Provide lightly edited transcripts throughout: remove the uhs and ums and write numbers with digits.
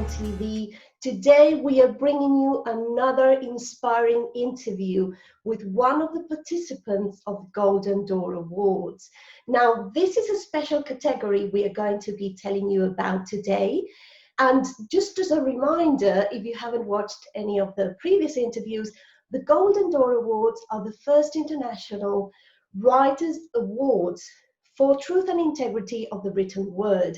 on TV. Today we are bringing you another inspiring interview with one of the participants of Golden Door Awards. Now, this is a special category we are going to be telling you about today. And just as a reminder, if you haven't watched any of the previous interviews, the Golden Door Awards are the first international Writers' Awards for truth and integrity of the written word.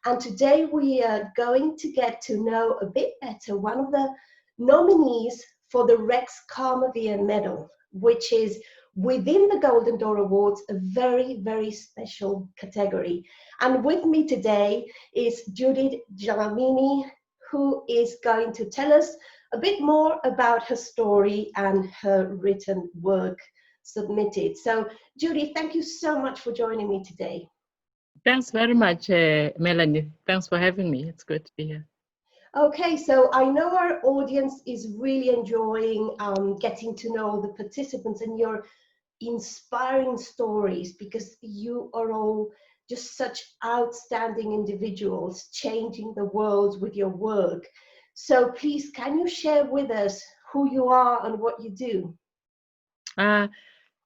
And today we are going to get to know a bit better one of the nominees for the Rex Karmaveer Medal, which is within the Golden Door Awards, a very, very special category. And with me today is Judy Dlamini, who is going to tell us a bit more about her story and her written work submitted. So, Judy, thank you so much for joining me today. Thanks very much, Melanie. Thanks for having me. It's good to be here. Okay, so I know our audience is really enjoying getting to know the participants and your inspiring stories, because you are all just such outstanding individuals changing the world with your work. So please, can you share with us who you are and what you do?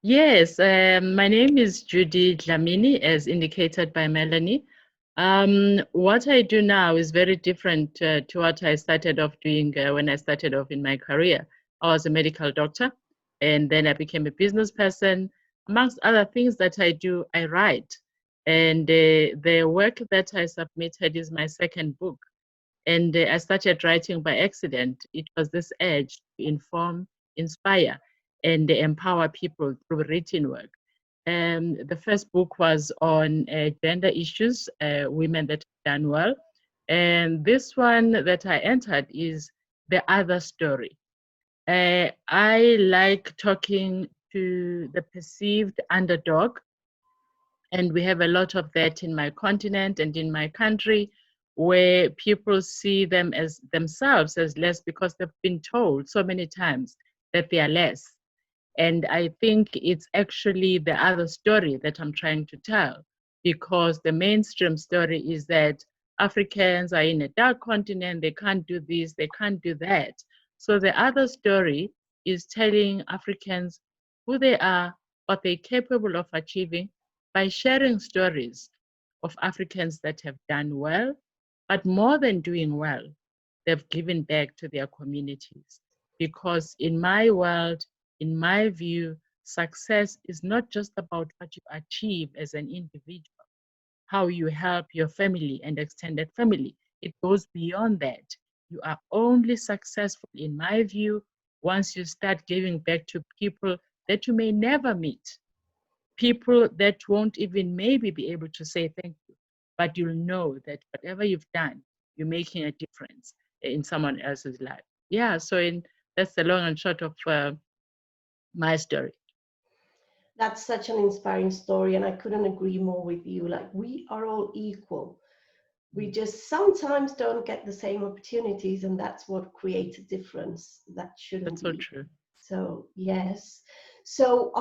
Yes, my name is Judy Dlamini, as indicated by Melanie. What I do now is very different to what I started off doing when I started off in my career. I was a medical doctor, and then I became a business person. Amongst other things that I do, I write. And the work that I submitted is my second book. And I started writing by accident. It was this urge to inform, inspire, and empower people through written work. The first book was on gender issues, women that have done well. And this one that I entered is The Other Story. I like talking to the perceived underdog, and we have a lot of that in my continent and in my country, where people see them as themselves as less because they've been told so many times that they are less. And I think it's actually the other story that I'm trying to tell, because the mainstream story is that Africans are in a dark continent, they can't do this, they can't do that. So the other story is telling Africans who they are, what they're capable of achieving, by sharing stories of Africans that have done well, but more than doing well, they've given back to their communities. Because in my world, in my view, success is not just about what you achieve as an individual, how you help your family and extended family. It goes beyond that. You are only successful, in my view, once you start giving back to people that you may never meet, people that won't even maybe be able to say thank you, but you'll know that whatever you've done, you're making a difference in someone else's life. Yeah, so that's the long and short of my story. That's such an inspiring story, and I couldn't agree more with you. Like, we are all equal. We just sometimes don't get the same opportunities, and that's what creates a difference. That shouldn't That's so be. true. So, yes. So,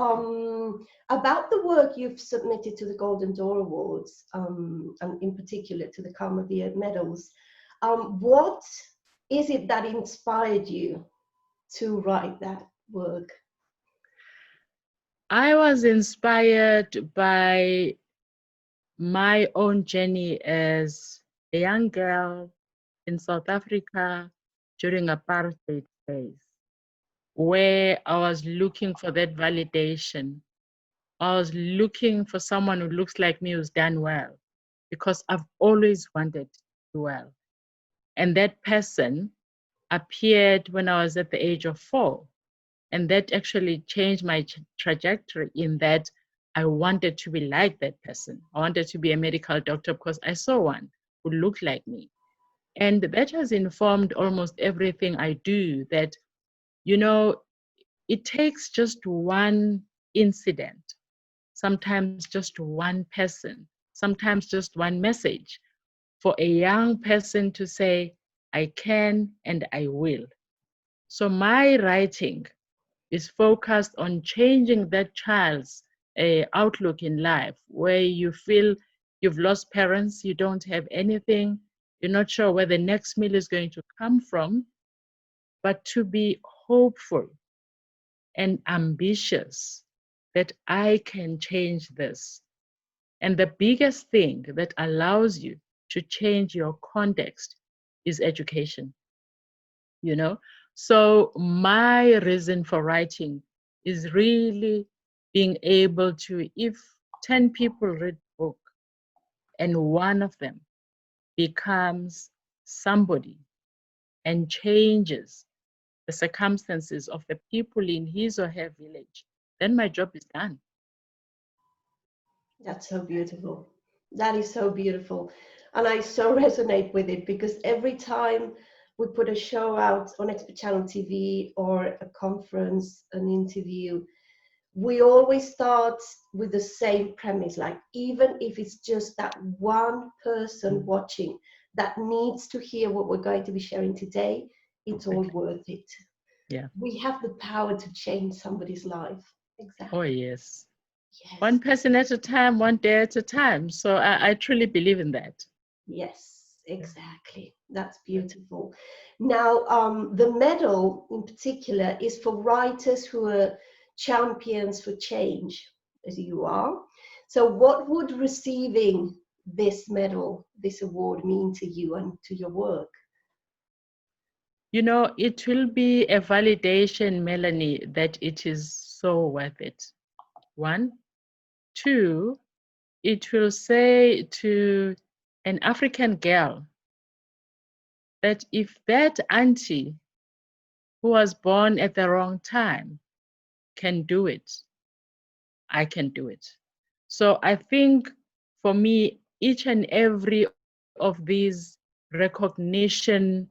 about the work you've submitted to the Golden Door Awards, and in particular to the Karmaveer medals, what is it that inspired you to write that work? I was inspired by my own journey as a young girl in South Africa during apartheid days, where I was looking for that validation. I was looking for someone who looks like me who's done well, because I've always wanted to do well. And that person appeared when I was at the age of 4. And that actually changed my trajectory, in that I wanted to be like that person. I wanted to be a medical doctor because I saw one who looked like me. And that has informed almost everything I do, that, you know, it takes just one incident, sometimes just one person, sometimes just one message, for a young person to say, I can and I will. So my writing is focused on changing that child's outlook in life, where you feel you've lost parents, you don't have anything, You're not sure where the next meal is going to come from, but to be hopeful and ambitious that I can change this. And the biggest thing that allows you to change your context is education, you know? So my reason for writing is really being able to, if 10 people read a book and one of them becomes somebody and changes the circumstances of the people in his or her village, then my job is done. That's so beautiful. That is so beautiful. And I so resonate with it because every time we put a show out on Expert Channel TV or a conference, an interview, we always start with the same premise. Like, even if it's just that one person watching that needs to hear what we're going to be sharing today, it's all worth it. Yeah. We have the power to change somebody's life. Oh, Exactly. yes. Yes. One person at a time, one day at a time. So I truly believe in that. Yes, exactly. That's beautiful. Now, the medal in particular is for writers who are champions for change, as you are. So, what would receiving this medal, this award, mean to you and to your work? You know, it will be a validation, Melanie, that it is so worth it. One. Two, it will say to an African girl that if that auntie who was born at the wrong time can do it, I can do it. So I think for me, each and every of these recognition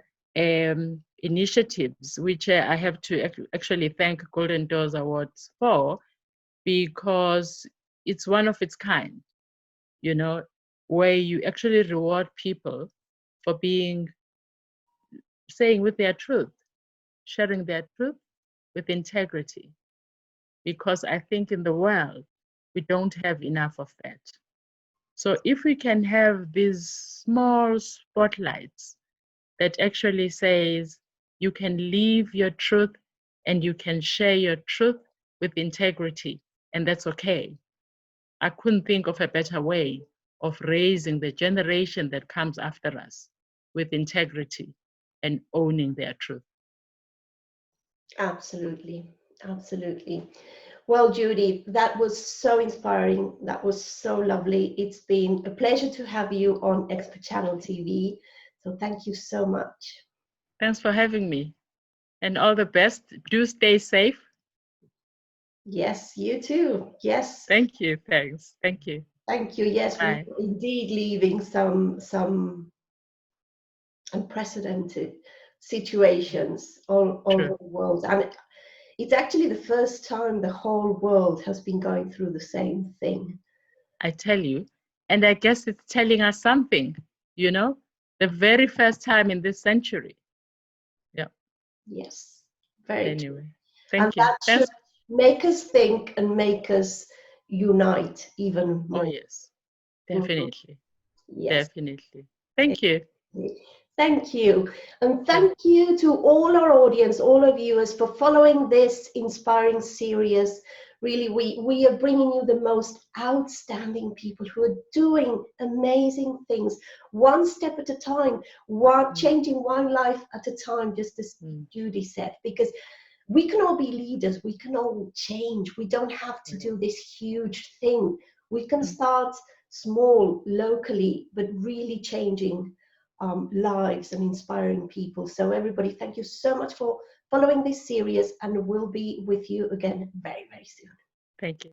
initiatives, which I have to actually thank Golden Doors Awards for, because it's one of its kind, you know, where you actually reward people for being, saying with their truth, sharing their truth with integrity. Because I think in the world, we don't have enough of that. So if we can have these small spotlights that actually says you can live your truth and you can share your truth with integrity, and that's okay. I couldn't think of a better way of raising the generation that comes after us with integrity and owning their truth. Absolutely. Absolutely. Well, Judy, that was so inspiring. That was so lovely. It's been a pleasure to have you on Expert Channel TV. So thank you so much. Thanks for having me and all the best. Do stay safe. Yes, you too. Yes. Thank you. Thanks. Thank you. Thank you. Yes, we're Bye. indeed leaving some unprecedented situations all over True. the world. And it's actually the first time the whole world has been going through the same thing. I tell you. And I guess it's telling us something, you know, the very first time in this century. Yeah. Yes, very true. Anyway, And thank you. that should Thanks. make us think and make us unite even Oh, more. yes. Mhm. Definitely. Yes. Definitely. Thank you. Thank you. And Sure. thank you to all our audience, all our viewers, for following this inspiring series. Really, we are bringing you the most outstanding people who are doing amazing things, one step at a time, Mm, changing one life at a time, just as mm, Judy said, because we can all be leaders, we can all change. We don't have to right. do this huge thing. We can Mm. start small, locally, but really changing lives and inspiring people. So, everybody, thank you so much for following this series, and we'll be with you again very, very soon. Thank you.